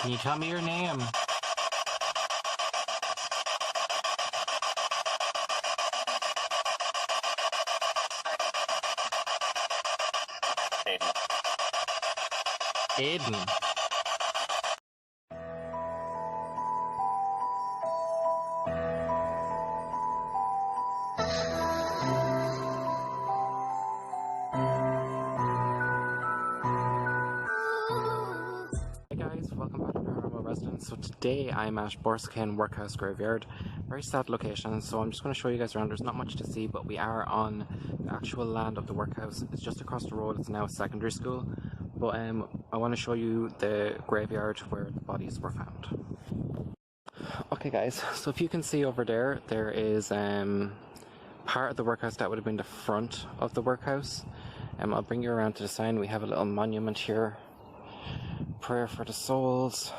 Can you tell me your name? Aiden. Hey guys, welcome back to Paranormal Residence. So today I'm at Borrisokane Workhouse graveyard. Very sad location, so I'm just going to show you guys around. There's not much to see, but we are on the actual land of the workhouse. It's just across the road. It's now a secondary school. But I want to show you the graveyard where the bodies were found. Okay guys, so if you can see over there, there is part of the workhouse that would have been the front of the workhouse. I'll bring you around to the sign. We have a little monument here. Prayer for the souls.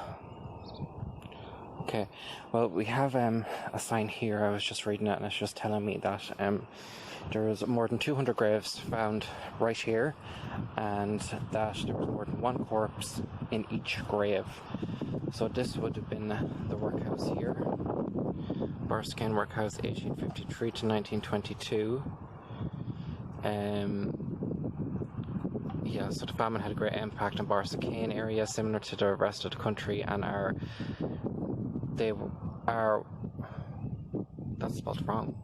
Okay, well we have a sign here. I was just reading it and it's just telling me that there was more than 200 graves found right here, and that there was more than one corpse in each grave. So this would have been the workhouse here. Borrisokane Workhouse, 1853 to 1922. Yeah, so the famine had a great impact on Borrisokane area, similar to the rest of the country, and that's spelled wrong.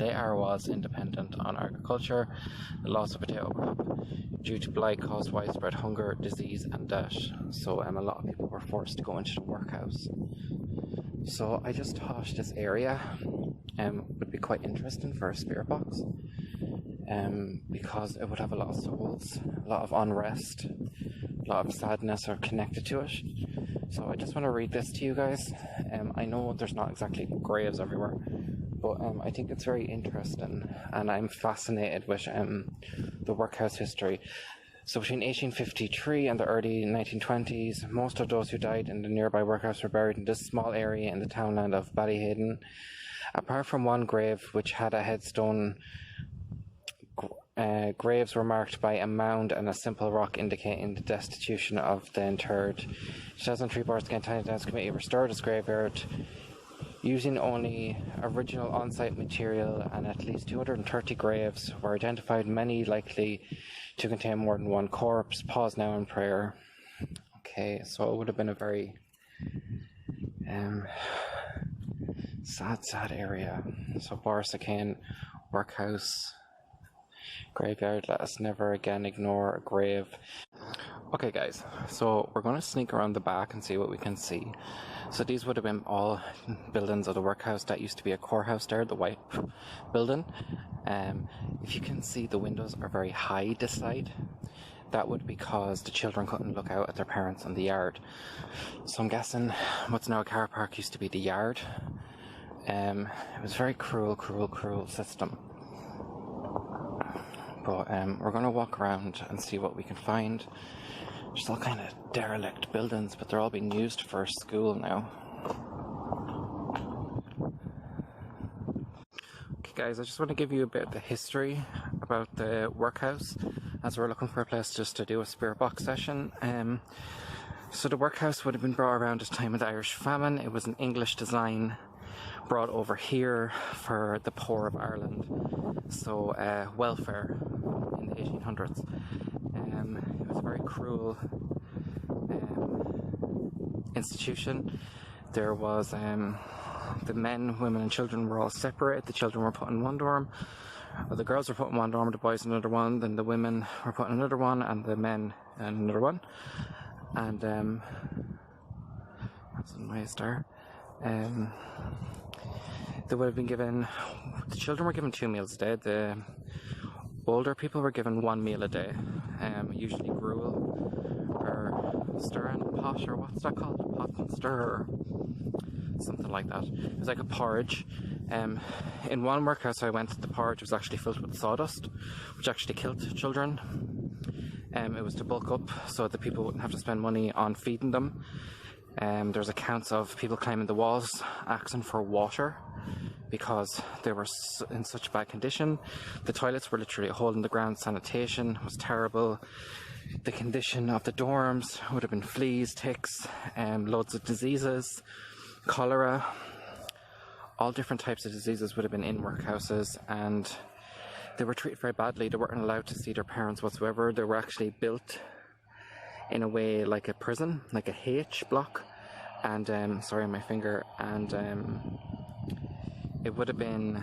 Was independent on agriculture. The loss of potato crop due to blight caused widespread hunger, disease and death. So a lot of people were forced to go into the workhouse. So I just thought this area would be quite interesting for a spirit box, because it would have a lot of souls, a lot of unrest, a lot of sadness are connected to it. So I just want to read this to you guys. I know there's not exactly graves everywhere, but I think it's very interesting, and I'm fascinated with the workhouse history. So between 1853 and the early 1920s, most of those who died in the nearby workhouse were buried in this small area in the townland of Ballyhaden. Apart from one grave which had a headstone, graves were marked by a mound and a simple rock indicating the destitution of the interred. 2003 Borrisokane Tiny Dance Committee restored this graveyard using only original on-site material, and at least 230 graves were identified, many likely to contain more than one corpse. Pause now in prayer. Okay, so it would have been a very sad area. So Borrisokane Workhouse graveyard, let us never again ignore a grave. Okay guys, so we're going to sneak around the back and see what we can see. So these would have been all buildings of the workhouse. That used to be a courthouse there, the white building. If you can see, the windows are very high this side. That would be because the children couldn't look out at their parents in the yard. So I'm guessing what's now a car park used to be the yard. It was a very cruel system. But we're going to walk around and see what we can find. There's all kind of derelict buildings, but they're all being used for school now. Okay guys, I just want to give you a bit of the history about the workhouse, as we're looking for a place just to do a spirit box session. So the workhouse would have been brought around this time of the Irish famine. It was an English design brought over here for the poor of Ireland. So welfare in the 1800s. It was a very cruel institution. There was the men, women and children were all separate. The children were put in one dorm, or the girls were put in one dorm, the boys in another one, then the women were put in another one, and the men in another one. And that's a nice there. They would have been given, the children were given 2 meals a day. The older people were given 1 meal a day, usually gruel or stir in a pot, or what's that called? Pot and stir, or something like that. It was like a porridge. In one workhouse I went, the porridge was actually filled with sawdust, which actually killed children. It was to bulk up so that people wouldn't have to spend money on feeding them. There's accounts of people climbing the walls asking for water because they were in such bad condition. The toilets were literally a hole in the ground. Sanitation was terrible. the condition of the dorms would have been fleas, ticks, loads of diseases, cholera, all different types of diseases would have been in workhouses, and they were treated very badly. They weren't allowed to see their parents whatsoever. They were actually built in a way like a prison, like a H block, and sorry, my finger, and it would have been,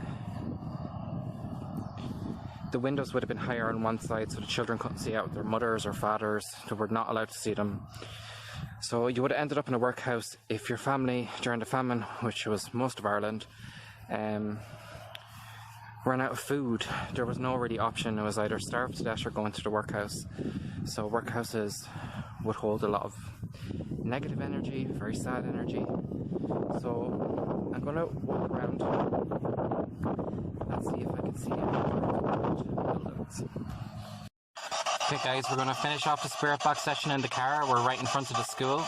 the windows would have been higher on one side, so the children couldn't see out their mothers or fathers. They were not allowed to see them. So you would have ended up in a workhouse if your family, during the famine, which was most of Ireland, ran out of food. There was no really option. It was either starve to death or go into the workhouse. So workhouses would hold a lot of negative energy, very sad energy. So I'm going to walk around and see if I can see any more buildings. Okay guys, we're going to finish off the spirit box session in the car. We're right in front of the school,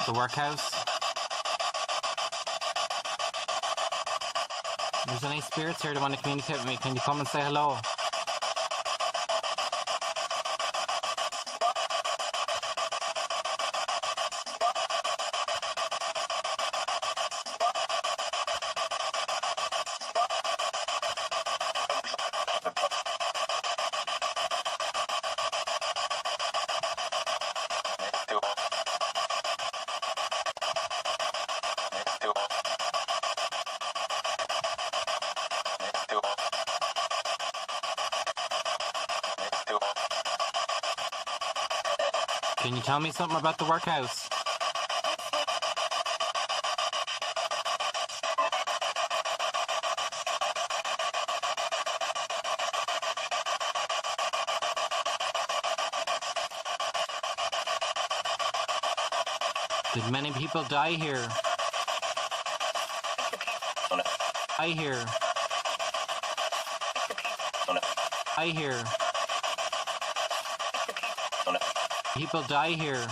the workhouse. If there's any spirits here that want to communicate with me, can you come and say hello? Can you tell me something about the workhouse? Did many people die here? I hear. I hear. People die here.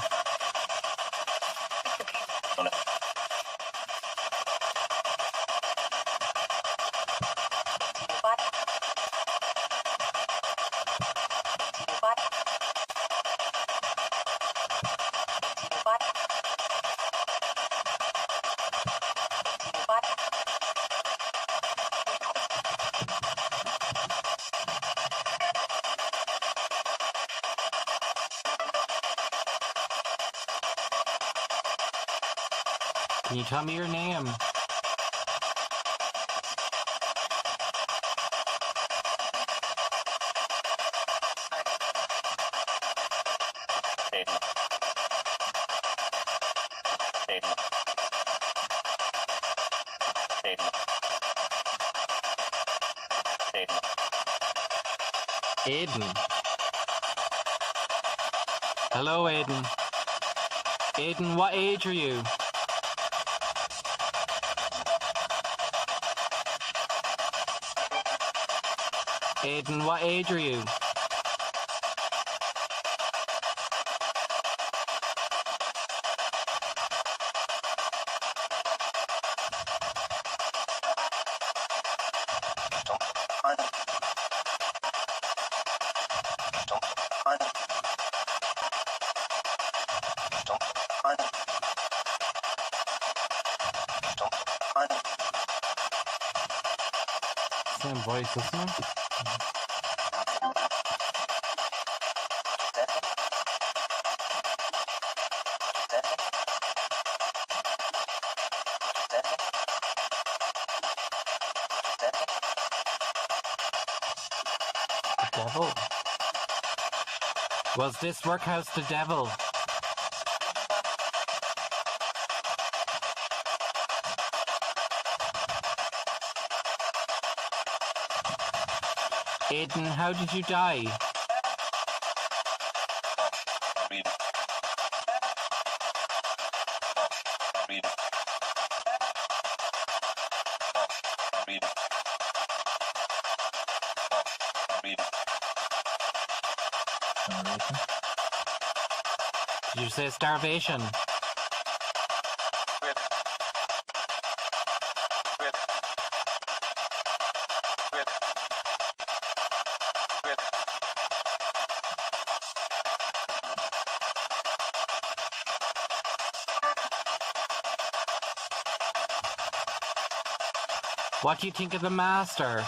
Can you tell me your name? Aiden. Hello, Aiden. Aiden, what age are you? Aiden, what age are you? Same voice, isn't it? Devil? Was this workhouse the devil? Aiden, how did you die? Did you say starvation? What do you think of the master?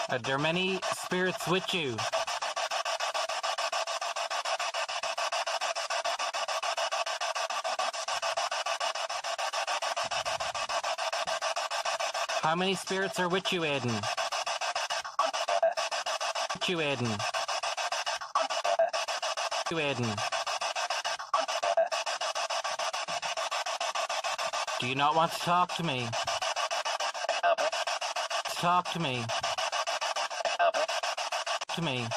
Are there many spirits with you? How many spirits are with you, Aidan? With you, Aidan? With you, Aidan? Do you not want to talk to me? Talk to me. To me.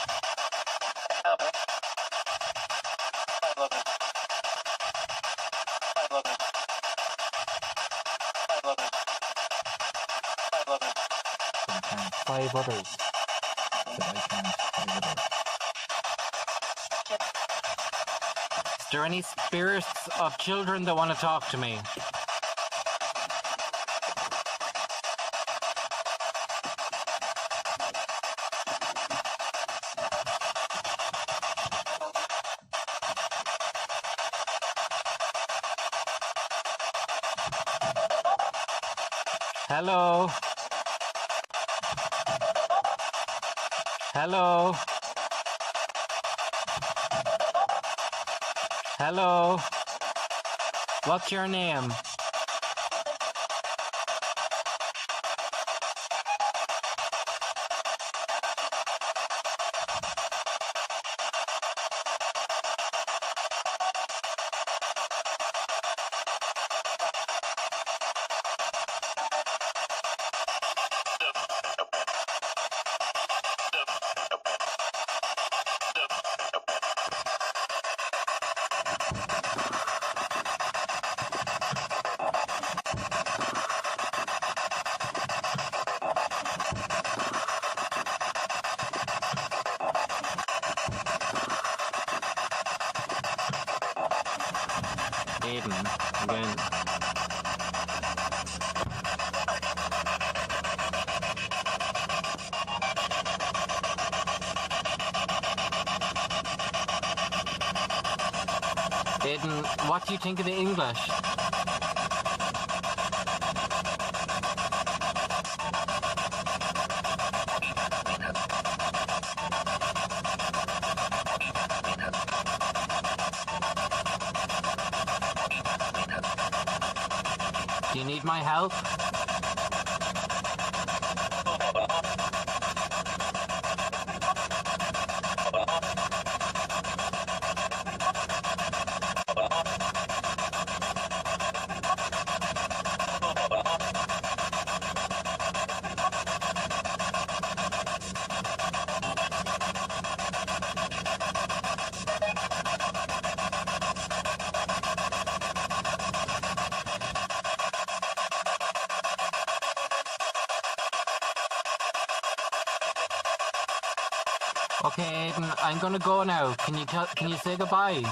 Five others. Is there any spirits of children that want to talk to me? Hello? Hello? Hello? What's your name? Aidan, again. Aidan, what do you think of the English? Do you need my help? Okay, Aidan, I'm gonna go now. Can you say goodbye?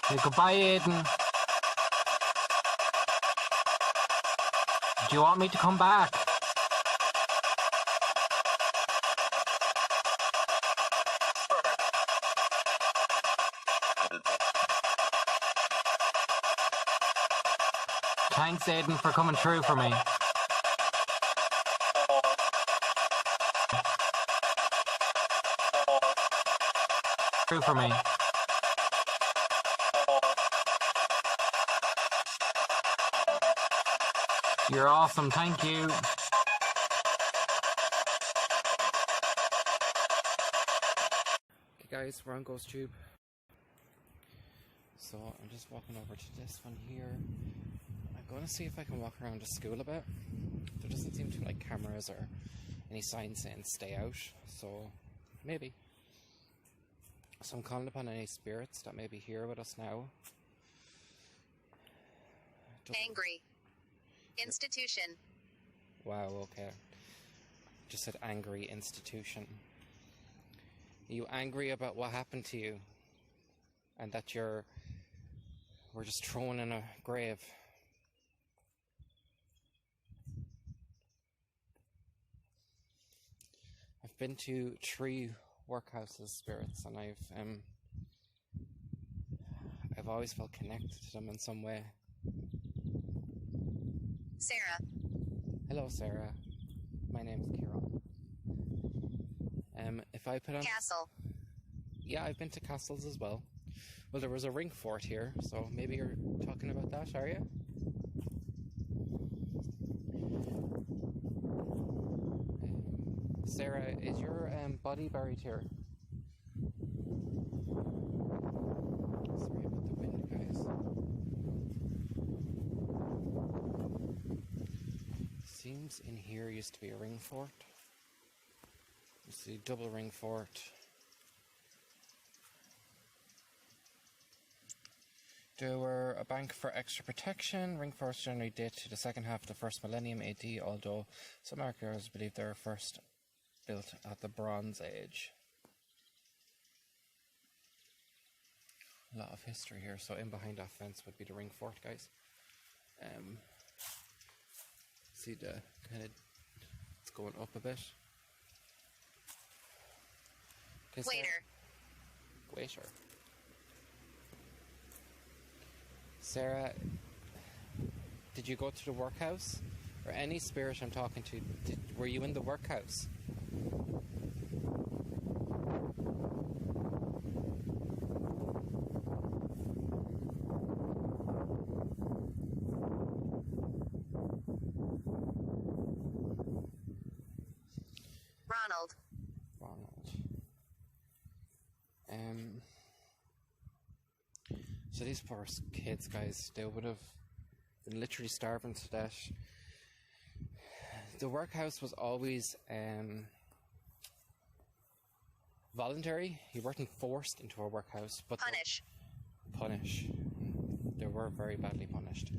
Say goodbye, Aidan. Do you want me to come back? Thanks, Aidan, for coming through for me. through for me. You're awesome, thank you. Okay guys, we're on Ghost Tube. So I'm just walking over to this one here. I'm going to see if I can walk around the school a bit. There doesn't seem to be like cameras or any signs saying stay out, so maybe. So I'm calling upon any spirits that may be here with us now. Angry. Institution. Wow, okay. Just said angry institution. Are you angry about what happened to you? And that we're just thrown in a grave? I've been to 3 workhouses, spirits, and I've always felt connected to them in some way. Sarah. Hello, Sarah. My name's Kieran. If I put on... Castle. Yeah, I've been to castles as well. Well, there was a ring fort here, so maybe you're talking about that, are you? Sarah, is your body buried here? Sorry about the wind, guys. Seems in here used to be a ring fort. You see, double ring fort. There were a bank for extra protection. Ring forts generally date to the second half of the first millennium AD, although some archaeologists believe they were first built at the Bronze Age. A lot of history here. So in behind that fence would be the ring fort, guys. See the kind of, it's going up a bit. Waiter. Sarah, did you go to the workhouse? Or any spirit I'm talking to, were you in the workhouse? Ronald. So these poor kids, guys, they would have been literally starving to death. The workhouse was always voluntary. You weren't forced into a workhouse, but punish. They were very badly punished.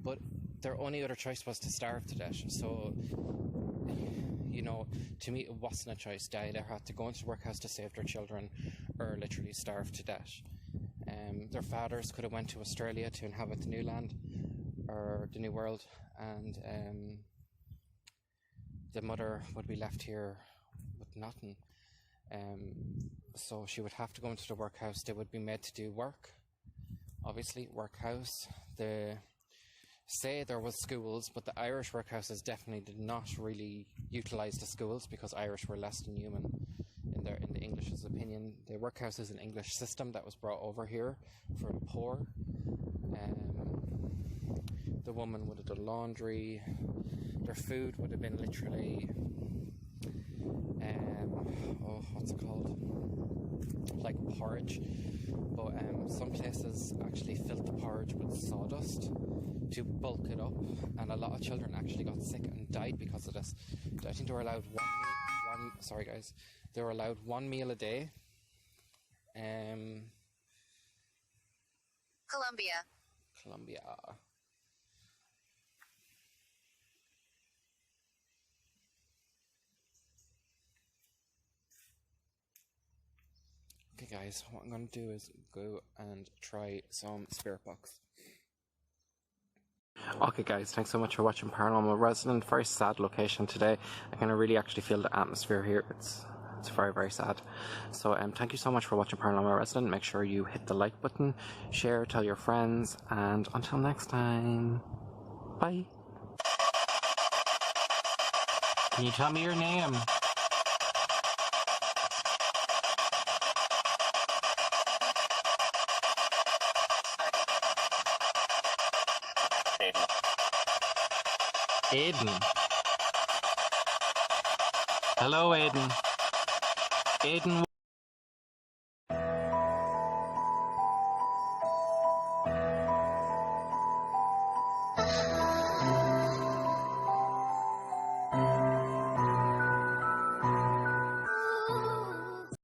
But their only other choice was to starve to death. So, you know, to me it wasn't a choice. They either had to go into the workhouse to save their children or literally starve to death. Their fathers could have went to Australia to inhabit the new land or the new world, and the mother would be left here with nothing. So she would have to go into the workhouse. They would be made to do work, obviously, workhouse. They say there was schools, but the Irish workhouses definitely did not really utilise the schools because Irish were less than human in the English's opinion. The workhouse is an English system that was brought over here for the poor. The woman would have done laundry. Their food would have been literally what's it called? Like porridge. But some places actually filled the porridge with sawdust to bulk it up, and a lot of children actually got sick and died because of this. I think they were allowed they were allowed 1 meal a day. Colombia. Okay guys, what I'm going to do is go and try some spirit box. Okay guys, thanks so much for watching Paranormal Resident. Very sad location today. I can really actually feel the atmosphere here. It's very, very sad. So thank you so much for watching Paranormal Resident. Make sure you hit the like button, share, tell your friends, and until next time, bye. Can you tell me your name? Aiden. Hello, Aiden. Aiden